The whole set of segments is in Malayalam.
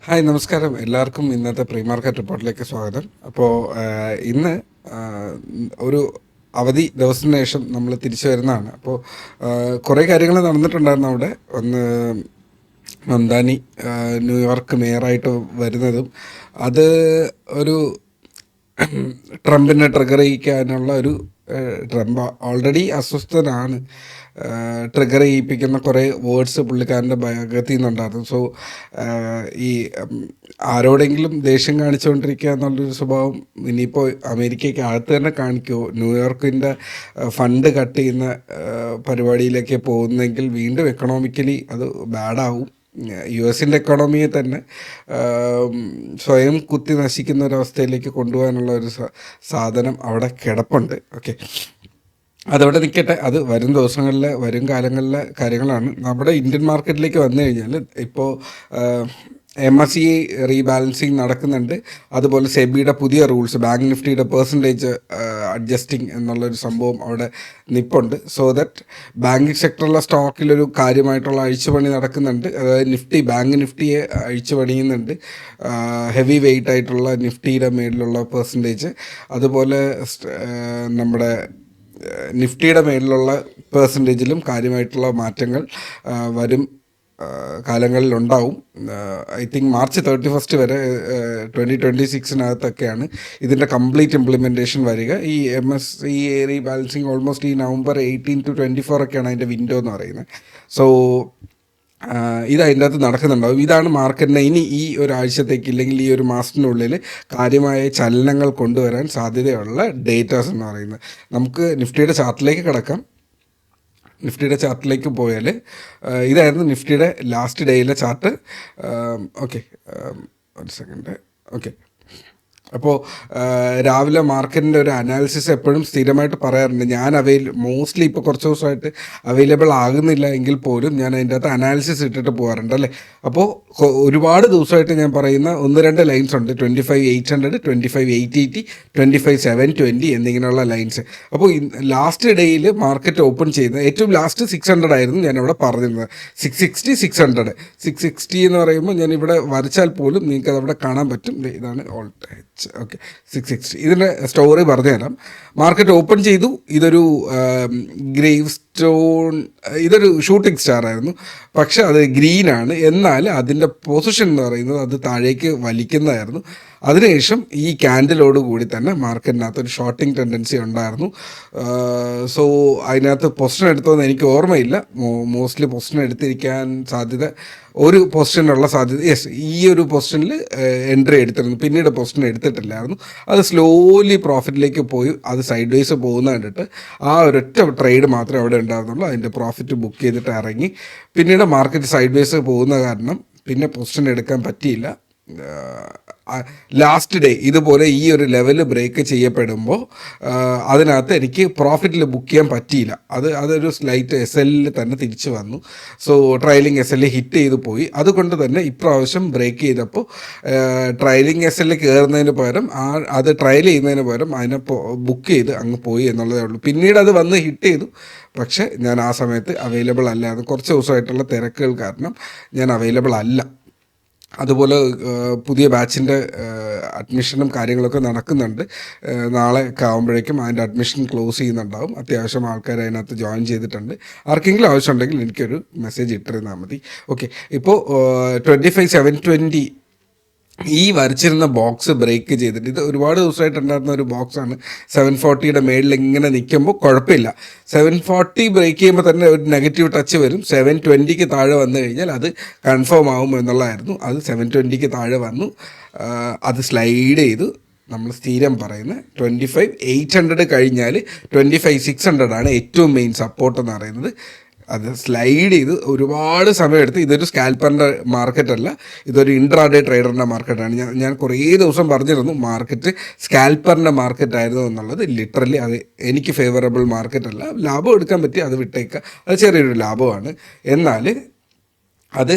ഹായ് നമസ്കാരം. എല്ലാവർക്കും ഇന്നത്തെ പ്രീ മാർക്കറ്റ് റിപ്പോർട്ടിലേക്ക് സ്വാഗതം. അപ്പോൾ ഇന്ന് ഒരു അവധി ദിവസത്തിന് ശേഷം നമ്മൾ തിരിച്ചു വരുന്നതാണ്. അപ്പോൾ കുറേ കാര്യങ്ങൾ നടന്നിട്ടുണ്ടായിരുന്നു അവിടെ. ഒന്ന് മംദാനി ന്യൂയോർക്ക് മേയറായിട്ട് വരുന്നതും അത് ഒരു ട്രംപിനെ ട്രിഗർ ചെയ്യിക്കാനുള്ള ഒരു ട്രംപ് ഓൾറെഡി അസ്വസ്ഥനാണ്. ട്രിഗർ ചെയ്യിപ്പിക്കുന്ന കുറേ വേർഡ്സ് പുള്ളിക്കാരൻ്റെ ഭാഗത്തിൽ നിന്നുണ്ടായിരുന്നു. സോ ഈ ആരോടെങ്കിലും ദേഷ്യം കാണിച്ചുകൊണ്ടിരിക്കുക എന്നുള്ളൊരു സ്വഭാവം ഇനിയിപ്പോൾ അമേരിക്കയ്ക്ക് അകത്ത് തന്നെ കാണിക്കുമോ? ന്യൂയോർക്കിൻ്റെ ഫണ്ട് കട്ട് ചെയ്യുന്ന പരിപാടിയിലേക്ക് പോകുന്നെങ്കിൽ വീണ്ടും എക്കണോമിക്കലി അത് ബാഡാവും. യു എസിൻ്റെ എക്കോണമിയെ തന്നെ സ്വയം കുത്തി നശിക്കുന്ന ഒരവസ്ഥയിലേക്ക് കൊണ്ടുപോകാനുള്ള ഒരു സാധനം അവിടെ കിടപ്പുണ്ട്. ഓക്കെ, അതവിടെ നിൽക്കട്ടെ. അത് വരും ദിവസങ്ങളിലെ വരും കാലങ്ങളിലെ കാര്യങ്ങളാണ്. നമ്മുടെ ഇന്ത്യൻ മാർക്കറ്റിലേക്ക് വന്നു കഴിഞ്ഞാൽ ഇപ്പോൾ MSCI റീബാലൻസിങ് നടക്കുന്നുണ്ട്. അതുപോലെ സെബിയുടെ പുതിയ റൂൾസ്, ബാങ്ക് നിഫ്റ്റിയുടെ പെർസെൻറ്റേജ് അഡ്ജസ്റ്റിംഗ് എന്നുള്ളൊരു സംഭവം അവിടെ നിൽപ്പുണ്ട്. സോ ദാറ്റ് ബാങ്കിങ് സെക്ടറിലെ സ്റ്റോക്കിലൊരു കാര്യമായിട്ടുള്ള അഴിച്ചുപണി നടക്കുന്നുണ്ട്. അതായത് ബാങ്ക് നിഫ്റ്റിയെ അഴിച്ചുപണിയുന്നുണ്ട്. ഹെവി വെയിറ്റ് ആയിട്ടുള്ള നിഫ്റ്റിയുടെ മേലിലുള്ള പെർസെൻറ്റേജ്, അതുപോലെ നമ്മുടെ നിഫ്റ്റിയുടെ മേലിലുള്ള പെർസെൻറ്റേജിലും കാര്യമായിട്ടുള്ള മാറ്റങ്ങൾ വരും കാലങ്ങളിലുണ്ടാവും. ഐ തിങ്ക് മാർച്ച് 31 വരെ 2026 ഇതിൻ്റെ കംപ്ലീറ്റ് ഇംപ്ലിമെൻറ്റേഷൻ വരിക. ഈ MSCI റീബാലൻസിങ് ഓൾമോസ്റ്റ് ഈ നവംബർ 18 to 24 അതിൻ്റെ വിൻഡോ എന്ന് പറയുന്നത്. സോ ഇത് അതിൻ്റെ അകത്ത് നടക്കുന്നുണ്ടാവും. ഇതാണ് മാർക്കറ്റിനെ ഇനി ഈ ഒരാഴ്ചത്തേക്ക് ഇല്ലെങ്കിൽ ഈ ഒരു മാസത്തിനുള്ളിൽ കാര്യമായ ചലനങ്ങൾ കൊണ്ടുവരാൻ സാധ്യതയുള്ള ഡേറ്റാസ് എന്ന് പറയുന്നത്. നമുക്ക് നിഫ്റ്റിയുടെ ചാർട്ടിലേക്ക് കിടക്കാം. നിഫ്റ്റിയുടെ ചാർട്ടിലേക്ക് പോയാൽ ഇതായിരുന്നു നിഫ്റ്റിയുടെ ലാസ്റ്റ് ഡേയിലെ ചാർട്ട്. ഓക്കെ, ഒരു സെക്കൻഡ്. ഓക്കെ, അപ്പോൾ രാവിലെ മാർക്കറ്റിൻ്റെ ഒരു അനാലിസിസ് എപ്പോഴും സ്ഥിരമായിട്ട് പറയാറുണ്ട്. ഞാൻ മോസ്റ്റ്ലി ഇപ്പോൾ കുറച്ച് ദിവസമായിട്ട് അവൈലബിൾ ആകുന്നില്ല എങ്കിൽ പോലും ഞാൻ അതിൻ്റെ അകത്ത് അനാലിസിസ് ഇട്ടിട്ട് പോകാറുണ്ട് അല്ലേ. അപ്പോൾ ഒരുപാട് ദിവസമായിട്ട് ഞാൻ പറയുന്ന 1-2 ലൈൻസ് ഉണ്ട്. 25,800, 25,880, 25,720 എന്നിങ്ങനെയുള്ള ലൈൻസ്. അപ്പോൾ ലാസ്റ്റ് ഡേയിൽ മാർക്കറ്റ് ഓപ്പൺ ചെയ്യുന്നത് ഏറ്റവും ലാസ്റ്റ് 600 ആയിരുന്നു ഞാനിവിടെ പറഞ്ഞിരുന്നത്. 660, 600. 660 എന്ന് പറയുമ്പോൾ ഞാൻ ഇവിടെ വരച്ചാൽ പോലും നിങ്ങൾക്ക് അതവിടെ കാണാൻ പറ്റും. ഇതാണ് ഓൾ ടൈം. ഓക്കെ, 660. ഇതിൻ്റെ സ്റ്റോറി പറഞ്ഞുതരാം. മാർക്കറ്റ് ഓപ്പൺ ചെയ്തു. ഇതൊരു ഗ്രേവ് സ്റ്റോൺ, ഇതൊരു ഷൂട്ടിംഗ് സ്റ്റാർ ആയിരുന്നു. പക്ഷെ അത് ഗ്രീനാണ്. എന്നാൽ അതിൻ്റെ പൊസിഷൻ എന്ന് പറയുന്നത് അത് താഴേക്ക് വലിക്കുന്നതായിരുന്നു. അതിനുശേഷം ഈ ക്യാൻഡിലോട് കൂടി തന്നെ മാർക്കറ്റിനകത്ത് ഒരു ഷോർട്ടിംഗ് ടെൻഡൻസി ഉണ്ടായിരുന്നു. സോ അതിനകത്ത് പൊസിഷൻ എടുത്തതെന്ന് എനിക്ക് ഓർമ്മയില്ല. മോസ്റ്റ്ലി പൊസിഷൻ എടുത്തിരിക്കാൻ സാധ്യത, ഒരു പൊസിഷനുള്ള സാധ്യത, ഈ ഒരു പൊസിഷനിൽ എൻട്രി എടുത്തിരുന്നു. പിന്നീട് പൊസിഷൻ എടുത്തിട്ടില്ലായിരുന്നു. അത് സ്ലോലി പ്രോഫിറ്റിലേക്ക് പോയി. അത് സൈഡ് വേസ് പോകുന്ന കണ്ടിട്ട് ആ ഒരൊറ്റ ട്രേഡ് മാത്രമേ അവിടെ ഉണ്ടായിരുന്നുള്ളൂ. അതിൻ്റെ പ്രോഫിറ്റ് ബുക്ക് ചെയ്തിട്ട് ഇറങ്ങി. പിന്നീട് മാർക്കറ്റ് സൈഡ് വേസ് പോകുന്ന കാരണം പിന്നെ പൊസിഷൻ എടുക്കാൻ പറ്റിയില്ല. ലാസ്റ്റ് ഡേ ഇതുപോലെ ഈ ഒരു ലെവൽ ബ്രേക്ക് ചെയ്യപ്പെടുമ്പോൾ അതിനകത്ത് എനിക്ക് പ്രോഫിറ്റിൽ ബുക്ക് ചെയ്യാൻ പറ്റിയില്ല. അതൊരു സ്ലൈറ്റ് SL തന്നെ തിരിച്ചു വന്നു. സോ ട്രailing SL ഹിറ്റ് ചെയ്ത് പോയി. അതുകൊണ്ട് തന്നെ ഇപ്രാവശ്യം ബ്രേക്ക് ചെയ്തപ്പോൾ ട്രailing SL കയറുന്നതിന് പകരം അത് ട്രയൽ ചെയ്യുന്നതിന് പകരം അതിനെ ബുക്ക് ചെയ്ത് അങ്ങ് പോയി എന്നുള്ളതേ ഉള്ളൂ. പിന്നീട് അത് വന്ന് ഹിറ്റ് ചെയ്തു. പക്ഷേ ഞാൻ ആ സമയത്ത് അവൈലബിൾ അല്ലായിരുന്നു. കുറച്ച് ദിവസമായിട്ടുള്ള തിരക്കുകൾ കാരണം ഞാൻ അവൈലബിൾ അല്ല. അതുപോലെ പുതിയ ബാച്ചിൻ്റെ അഡ്മിഷനും കാര്യങ്ങളൊക്കെ നടക്കുന്നുണ്ട്. നാളെ ഒക്കെ ആകുമ്പോഴേക്കും അതിൻ്റെ അഡ്മിഷൻ ക്ലോസ് ചെയ്യുന്നുണ്ടാവും. അത്യാവശ്യം ആൾക്കാർ അതിനകത്ത് ജോയിൻ ചെയ്തിട്ടുണ്ട്. ആർക്കെങ്കിലും ആവശ്യമുണ്ടെങ്കിൽ എനിക്കൊരു മെസ്സേജ് ഇട്ടിരുന്നാൽ മതി. ഓക്കെ, ഇപ്പോൾ 25,720 ഈ വരച്ചിരുന്ന ബോക്സ് ബ്രേക്ക് ചെയ്തിട്ട്, ഇത് ഒരുപാട് ദിവസമായിട്ടുണ്ടായിരുന്ന ഒരു ബോക്സാണ്. 740 മേളിൽ ഇങ്ങനെ നിൽക്കുമ്പോൾ കുഴപ്പമില്ല. 740 ബ്രേക്ക് ചെയ്യുമ്പോൾ തന്നെ ഒരു നെഗറ്റീവ് ടച്ച് വരും. 720 താഴെ വന്നു കഴിഞ്ഞാൽ അത് കൺഫേം ആവും എന്നുള്ളതായിരുന്നു. അത് 720 താഴെ വന്നു. അത് സ്ലൈഡ് ചെയ്തു. നമ്മൾ സ്ഥിരം പറയുന്നത് 25,800 കഴിഞ്ഞാൽ 25,600 ഏറ്റവും മെയിൻ സപ്പോർട്ട് എന്ന് പറയുന്നത്. അത് സ്ലൈഡ് ചെയ്ത് ഒരുപാട് സമയമെടുത്ത്. ഇതൊരു സ്കാൽപ്പറിൻ്റെ മാർക്കറ്റല്ല, ഇതൊരു ഇൻട്രാഡേ ട്രേഡറിൻ്റെ മാർക്കറ്റാണ്. ഞാൻ കുറേ ദിവസം പറഞ്ഞിരുന്നു മാർക്കറ്റ് സ്കാൽപ്പറിൻ്റെ മാർക്കറ്റായിരുന്നു എന്നുള്ളത്. ലിറ്ററലി അത് എനിക്ക് ഫേവറബിൾ മാർക്കറ്റല്ല. ലാഭം എടുക്കാൻ പറ്റി, അത് വിട്ടേക്കുക. അത് ചെറിയൊരു ലാഭമാണ്. എന്നാൽ അത്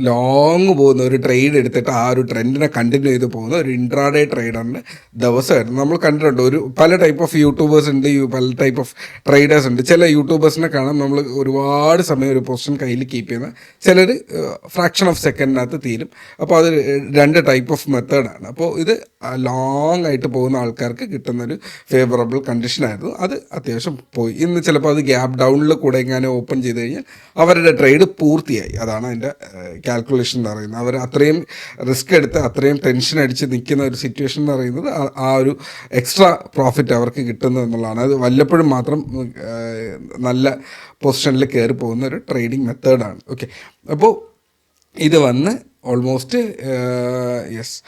ലോങ് പോകുന്ന ഒരു ട്രേഡ് എടുത്തിട്ട് ആ ഒരു ട്രെൻഡിനെ കണ്ടിന്യൂ ചെയ്ത് പോകുന്ന ഒരു ഇൻട്രാഡേ ട്രേഡറിൻ്റെ ദിവസമായിരുന്നു. നമ്മൾ കണ്ടിട്ടുണ്ട് പല ടൈപ്പ് ഓഫ് യൂട്യൂബേഴ്സ് ഉണ്ട്, പല ടൈപ്പ് ഓഫ് ട്രേഡേഴ്സ് ഉണ്ട്. ചില യൂട്യൂബേഴ്സിനെ കാണാം നമ്മൾ ഒരുപാട് സമയം ഒരു പൊസിഷൻ കയ്യിൽ കീപ്പ് ചെയ്യുന്ന, ചിലർ ഫ്രാക്ഷൻ ഓഫ് സെക്കൻഡിനകത്ത് തീരും. അപ്പോൾ അത് 2 ടൈപ്പ് ഓഫ് മെത്തേഡാണ്. അപ്പോൾ ഇത് ലോങ് ആയിട്ട് പോകുന്ന ആൾക്കാർക്ക് കിട്ടുന്നൊരു ഫേവറബിൾ കണ്ടീഷനായിരുന്നു. അത് അത്യാവശ്യം പോയി. ഇന്ന് ചിലപ്പോൾ അത് ഗ്യാപ്പ് ഡൗണിൽ കൂടെ എങ്ങാനും ഓപ്പൺ ചെയ്ത് കഴിഞ്ഞാൽ അവരുടെ ട്രേഡ് പൂർത്തിയായി. അതാണ് അതിൻ്റെ കാൽക്കുലേഷൻ എന്ന് പറയുന്നത്. അവർ അത്രയും റിസ്ക് എടുത്ത് അത്രയും ടെൻഷൻ അടിച്ച് നിൽക്കുന്ന ഒരു സിറ്റുവേഷൻ എന്ന് പറയുന്നത് ആ ഒരു എക്സ്ട്രാ പ്രോഫിറ്റ് അവർക്ക് കിട്ടുന്നു എന്നുള്ളതാണ്. അത് വല്ലപ്പോഴും മാത്രം നല്ല പൊസിഷനിൽ കയറി പോകുന്ന ഒരു ട്രേഡിംഗ് മെത്തേഡാണ്. ഓക്കെ, അപ്പോൾ ഇത് വന്ന് ഓൾമോസ്റ്റ് യെസ്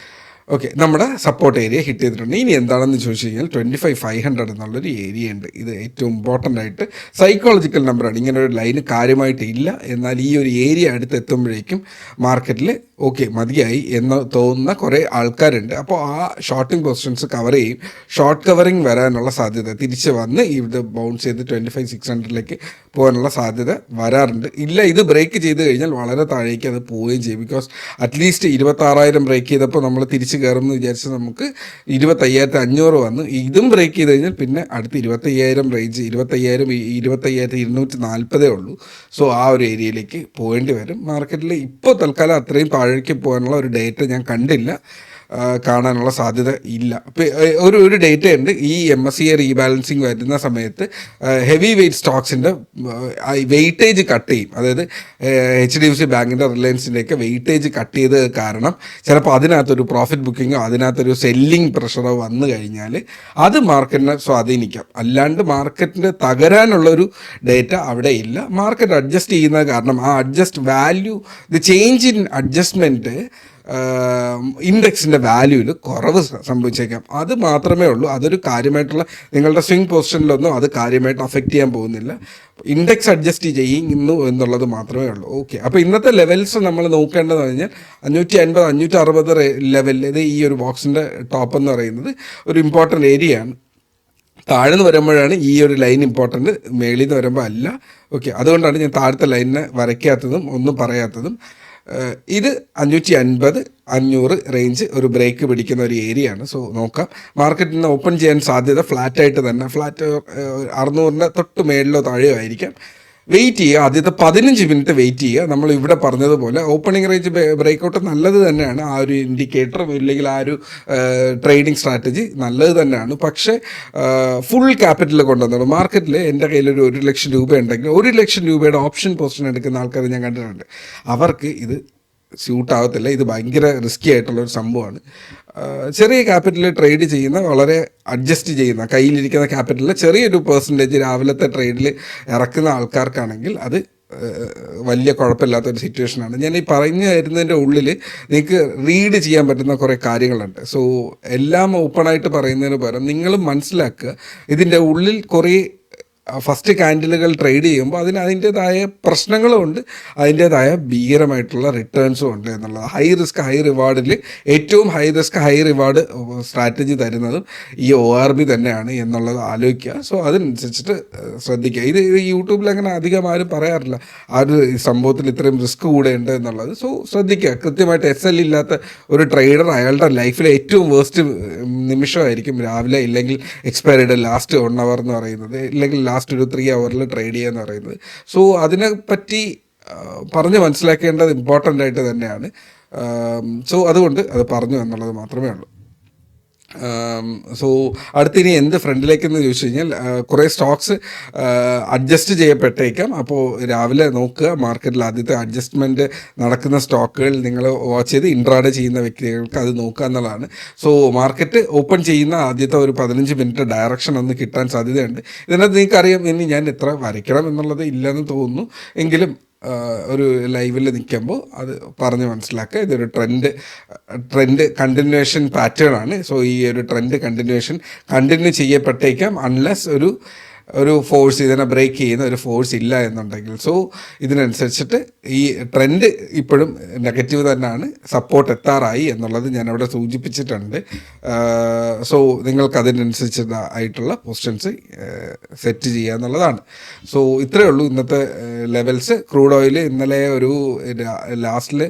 ഓക്കെ, നമ്മുടെ സപ്പോർട്ട് ഏരിയ ഹിറ്റ് ചെയ്തിട്ടുണ്ട്. ഇനി എന്താണെന്ന് ചോദിച്ചു കഴിഞ്ഞാൽ 25,500 എന്നുള്ളൊരു ഏരിയ ഉണ്ട്. ഇത് ഏറ്റവും ഇമ്പോർട്ടൻ്റ് ആയിട്ട് സൈക്കോളജിക്കൽ നമ്പറാണ്. ഇങ്ങനെ ഒരു ലൈന് കാര്യമായിട്ട് ഇല്ല, എന്നാൽ ഈ ഒരു ഏരിയ അടുത്തെത്തുമ്പോഴേക്കും മാർക്കറ്റിൽ ഓക്കെ മതിയായി എന്ന് തോന്നുന്ന കുറേ ആൾക്കാരുണ്ട്. അപ്പോൾ ആ ഷോർട്ടിംഗ് പൊസിഷൻസ് കവർ ചെയ്യും. ഷോർട്ട് കവറിങ് വരാനുള്ള സാധ്യത, തിരിച്ച് വന്ന് ഇത് ബൗൺസ് ചെയ്ത് 25,600 പോകാനുള്ള സാധ്യത വരാറുണ്ട്. ഇല്ല, ഇത് ബ്രേക്ക് ചെയ്ത് കഴിഞ്ഞാൽ വളരെ താഴേക്ക് അത് പോവുകയും ചെയ്യും. ബിക്കോസ് അറ്റ്ലീസ്റ്റ് 26,000 ബ്രേക്ക് ചെയ്തപ്പോൾ നമ്മൾ തിരിച്ച് കയറുമെന്ന് വിചാരിച്ച് നമുക്ക് 25,500 വന്നു. ഇതും ബ്രേക്ക് ചെയ്ത് കഴിഞ്ഞാൽ പിന്നെ അടുത്ത് 25,000 റേഞ്ച്, 25,240 ഉള്ളൂ. സോ ആ ഒരു ഏരിയയിലേക്ക് പോകേണ്ടി വരും. മാർക്കറ്റിൽ ഇപ്പോൾ തൽക്കാലം അത്രയും താഴേക്ക് പോകാനുള്ള ഒരു ഡേറ്റ ഞാൻ കണ്ടില്ല, കാണാനുള്ള സാധ്യത ഇല്ല. ഒരു ഡേറ്റ ഉണ്ട്. ഈ MSCI റീബാലൻസിങ് വരുന്ന സമയത്ത് ഹെവി വെയ്റ്റ് സ്റ്റോക്സിൻ്റെ വെയിറ്റേജ് കട്ട് ചെയ്യും. അതായത് HDFC ബാങ്കിൻ്റെ, റിലയൻസിൻ്റെയൊക്കെ വെയിറ്റേജ് കട്ട് ചെയ്ത് കാരണം ചിലപ്പോൾ അതിനകത്തൊരു പ്രോഫിറ്റ് ബുക്കിങ്ങോ അതിനകത്തൊരു സെല്ലിംഗ് പ്രഷറോ വന്നു കഴിഞ്ഞാൽ അത് മാർക്കറ്റിനെ സ്വാധീനിക്കാം. അല്ലാണ്ട് മാർക്കറ്റിൻ്റെ തകരാനുള്ളൊരു ഡേറ്റ അവിടെ ഇല്ല. മാർക്കറ്റ് അഡ്ജസ്റ്റ് ചെയ്യുന്നത് കാരണം ആ value, the change in adjustment ഇൻഡെക്സിൻ്റെ വാല്യൂവിൽ കുറവ് സംഭവിച്ചേക്കാം. അത് മാത്രമേ ഉള്ളൂ. അതൊരു കാര്യമായിട്ടുള്ള നിങ്ങളുടെ സ്വിംഗ് പൊസിഷനിലൊന്നും അത് കാര്യമായിട്ട് അഫക്റ്റ് ചെയ്യാൻ പോകുന്നില്ല. ഇൻഡെക്സ് അഡ്ജസ്റ്റ് ചെയ്യുന്നു എന്നുള്ളത് മാത്രമേ ഉള്ളൂ. ഓക്കെ, അപ്പോൾ ഇന്നത്തെ ലെവൽസ് നമ്മൾ നോക്കേണ്ടതെന്ന് പറഞ്ഞാൽ 550, 560 ലെവൽ, ഇത് ഈ ഒരു ബോക്സിൻ്റെ ടോപ്പ് എന്ന് പറയുന്നത് ഒരു ഇമ്പോർട്ടൻ്റ് ഏരിയയാണ്. താഴ്ന്ന് വരുമ്പോഴാണ് ഈ ഒരു ലൈൻ ഇമ്പോർട്ടൻ്റ്, മേളിൽ നിന്ന് വരുമ്പോൾ അല്ല. ഓക്കെ, അതുകൊണ്ടാണ് ഞാൻ താഴത്തെ ലൈനിനെ വരയ്ക്കാത്തതും ഒന്നും പറയാത്തതും. ഇത് 550, 500 റേഞ്ച് ഒരു ബ്രേക്ക് പിടിക്കുന്ന ഒരു ഏരിയ ആണ്. സോ നോക്കാം. മാർക്കറ്റിൽ നിന്ന് ഓപ്പൺ ചെയ്യാൻ സാധ്യത ഫ്ലാറ്റായിട്ട് തന്നെ, ഫ്ലാറ്റ് 600 തൊട്ട് മേളിലോ താഴെയോ ആയിരിക്കാം. വെയിറ്റ് ചെയ്യുക. ആദ്യത്തെ 15 മിനിറ്റ് വെയിറ്റ് ചെയ്യുക. നമ്മൾ ഇവിടെ പറഞ്ഞതുപോലെ ഓപ്പണിംഗ് റേഞ്ച് ബ്രേക്കൗട്ട് നല്ലത് തന്നെയാണ്. ആ ഒരു ഇൻഡിക്കേറ്റർ ഇല്ലെങ്കിൽ ആ ഒരു ട്രേഡിംഗ് സ്ട്രാറ്റജി നല്ലത് തന്നെയാണ്. പക്ഷേ ഫുൾ ക്യാപിറ്റൽ കൊണ്ടുവന്നത് മാർക്കറ്റിൽ എൻ്റെ കയ്യിലൊരു 1 ലക്ഷം രൂപ ഉണ്ടെങ്കിൽ 1 ലക്ഷം രൂപയുടെ ഓപ്ഷൻ പൊസിഷൻ എടുക്കുന്ന ആൾക്കാർ ഞാൻ കണ്ടിട്ടുണ്ട്. അവർക്ക് ഇത് സ്യൂട്ട് ആകത്തില്ല. ഇത് ഭയങ്കര റിസ്ക്കി ആയിട്ടുള്ളൊരു സംഭവമാണ്. ചെറിയ ക്യാപിറ്റൽ ട്രേഡ് ചെയ്യുന്ന, വളരെ അഡ്ജസ്റ്റ് ചെയ്യുന്ന, കയ്യിലിരിക്കുന്ന ക്യാപിറ്റലിൽ ചെറിയൊരു പെർസെൻറ്റേജ് രാവിലത്തെ ട്രേഡിൽ ഇറക്കുന്ന ആൾക്കാർക്കാണെങ്കിൽ അത് വലിയ കുഴപ്പമില്ലാത്തൊരു സിറ്റുവേഷനാണ്. ഞാൻ ഈ പറഞ്ഞു തരുന്നതിൻ്റെ ഉള്ളിൽ നിങ്ങൾക്ക് റീഡ് ചെയ്യാൻ പറ്റുന്ന കുറേ കാര്യങ്ങളുണ്ട്. സോ എല്ലാം ഓപ്പണായിട്ട് പറയുന്നതിന് പകരം നിങ്ങൾ മനസ്സിലാക്കുക, ഇതിൻ്റെ ഉള്ളിൽ കുറേ ഫസ്റ്റ് ക്യാൻഡിലുകൾ ട്രേഡ് ചെയ്യുമ്പോൾ അതിൻ്റേതായ പ്രശ്നങ്ങളും ഉണ്ട്, അതിൻ്റേതായ ഭീകരമായിട്ടുള്ള റിട്ടേൺസും ഉണ്ട് എന്നുള്ളത്. ഹൈ റിസ്ക് ഹൈ റിവാർഡിൽ ഏറ്റവും high risk high reward strategy തരുന്നതും ഈ ORB തന്നെയാണ് എന്നുള്ളത് ആലോചിക്കുക. സോ അതിനനുസരിച്ചിട്ട് ശ്രദ്ധിക്കുക. ഇത് യൂട്യൂബിൽ അങ്ങനെ അധികം ആരും പറയാറില്ല ആ ഒരു സംഭവത്തിൽ ഇത്രയും റിസ്ക് കൂടെ ഉണ്ട് എന്നുള്ളത്. സോ ശ്രദ്ധിക്കുക. കൃത്യമായിട്ട് SL ഇല്ലാത്ത ഒരു ട്രേഡർ അയാളുടെ ലൈഫിലെ ഏറ്റവും വേസ്റ്റ് നിമിഷമായിരിക്കും രാവിലെ, ഇല്ലെങ്കിൽ എക്സ്പയർഡ് ലാസ്റ്റ് 1 hour എന്ന് പറയുന്നത്, ഇല്ലെങ്കിൽ ലാസ്റ്റ് ഒരു 3 hour ട്രേഡ് ചെയ്യുക എന്ന് പറയുന്നത്. സോ അതിനെപ്പറ്റി പറഞ്ഞ് മനസ്സിലാക്കേണ്ടത് ഇമ്പോർട്ടൻ്റ് ആയിട്ട് തന്നെയാണ്. സോ അതുകൊണ്ട് അത് പറഞ്ഞു എന്നുള്ളത് മാത്രമേ ഉള്ളൂ. സോ അടുത്തിനി എന്ത് ഫ്രണ്ടിലേക്കെന്ന് ചോദിച്ചു കഴിഞ്ഞാൽ കുറേ സ്റ്റോക്സ് അഡ്ജസ്റ്റ് ചെയ്യപ്പെട്ടേക്കാം. അപ്പോൾ രാവിലെ നോക്കുക, മാർക്കറ്റിൽ ആദ്യത്തെ അഡ്ജസ്റ്റ്മെൻറ്റ് നടക്കുന്ന സ്റ്റോക്കുകൾ നിങ്ങൾ വാച്ച് ചെയ്ത് ഇൻട്രാഡേ ചെയ്യുന്ന വ്യക്തികൾക്ക് അത് നോക്കുക എന്നുള്ളതാണ്. സോ മാർക്കറ്റ് ഓപ്പൺ ചെയ്യുന്ന ആദ്യത്തെ ഒരു 15 മിനിറ്റ് ഡയറക്ഷൻ ഒന്ന് കിട്ടാൻ സാധ്യതയുണ്ട്. ഇതിനകത്ത് നിങ്ങൾക്കറിയാം, ഇനി ഞാൻ എത്ര വരയ്ക്കണം എന്നുള്ളത് ഇല്ലെന്ന് തോന്നുന്നു, എങ്കിലും ഒരു ലൈവിൽ നിൽക്കുമ്പോൾ അത് പറഞ്ഞ് മനസ്സിലാക്കുക. ഇതൊരു ട്രെൻഡ് കണ്ടിന്യൂവേഷൻ പാറ്റേൺ ആണ്. സോ ഈ ഒരു ട്രെൻഡ് കണ്ടിന്യൂ ചെയ്യപ്പെട്ടേക്കാം, അൺലെസ് ഒരു ഒരു ഫോഴ്സ്, ഇതിനെ ബ്രേക്ക് ചെയ്യുന്ന ഒരു ഫോഴ്സ് ഇല്ല എന്നുണ്ടെങ്കിൽ, സോ ഇതിനനുസരിച്ചിട്ട് ഈ ട്രെൻഡ് ഇപ്പോഴും നെഗറ്റീവ് തന്നെയാണ്, സപ്പോർട്ട് എത്താറായി എന്നുള്ളത് ഞാനവിടെ സൂചിപ്പിച്ചിട്ടുണ്ട്. സോ നിങ്ങൾക്ക് അതിനനുസരിച്ചിട്ടായിട്ടുള്ള പൊസിഷൻസ് സെറ്റ് ചെയ്യുക എന്നുള്ളതാണ്. സോ ഇത്രയേ ഉള്ളൂ ഇന്നത്തെ ലെവൽസ്. ക്രൂഡ് ഓയിൽ ഇന്നലെ ഒരു ലാസ്റ്റിൽ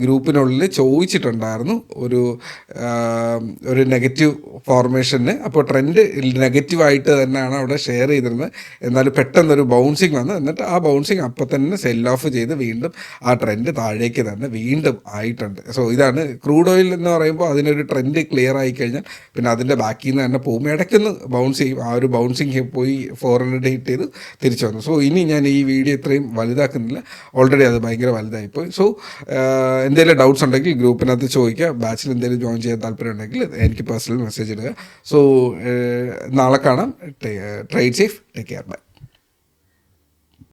ഗ്രൂപ്പിനുള്ളിൽ ചോദിച്ചിട്ടുണ്ടായിരുന്നു ഒരു നെഗറ്റീവ് ഫോർമേഷന്. അപ്പോൾ ട്രെൻഡ് നെഗറ്റീവായിട്ട് തന്നെയാണ് അവിടെ ഷെയർ ചെയ്തിരുന്നത്. എന്നാലും പെട്ടെന്നൊരു ബൗൺസിങ് വന്നു, എന്നിട്ട് ആ ബൗൺസിങ് അപ്പം തന്നെ സെൽ ഓഫ് ചെയ്ത് വീണ്ടും ആ ട്രെൻഡ് താഴേക്ക് തന്നെ വീണ്ടും ആയിട്ടുണ്ട്. സോ ഇതാണ് ക്രൂഡ് ഓയിൽ എന്ന് പറയുമ്പോൾ, അതിനൊരു ട്രെൻഡ് ക്ലിയർ ആയി കഴിഞ്ഞാൽ പിന്നെ അതിൻ്റെ ബാക്കിൽ നിന്ന് തന്നെ പോകും. ഇടയ്ക്കൊന്ന് ബൗൺസ് ചെയ്യും, ആ ഒരു ബൗൺസിങ് പോയി 400 ഹിറ്റ് ചെയ്ത് തിരിച്ചു വന്നു. സോ ഇനി ഞാൻ ഈ വീഡിയോ ഇത്രയും വലുതാക്കുന്നില്ല, ഓൾറെഡി അത് ഭയങ്കര വലുതായിപ്പോയി. സോ എന്തെങ്കിലും ഡൗട്ട്സ് ഉണ്ടെങ്കിൽ ഗ്രൂപ്പിനകത്ത് ചോദിക്കുക. ബാച്ചിൽ എന്തെങ്കിലും ജോയിൻ ചെയ്യാൻ താല്പര്യം ഉണ്ടെങ്കിൽ എനിക്ക് പേഴ്സണൽ മെസ്സേജ് ഇടുക. സോ നാളെ കാണാം. Trade safe, take care, by.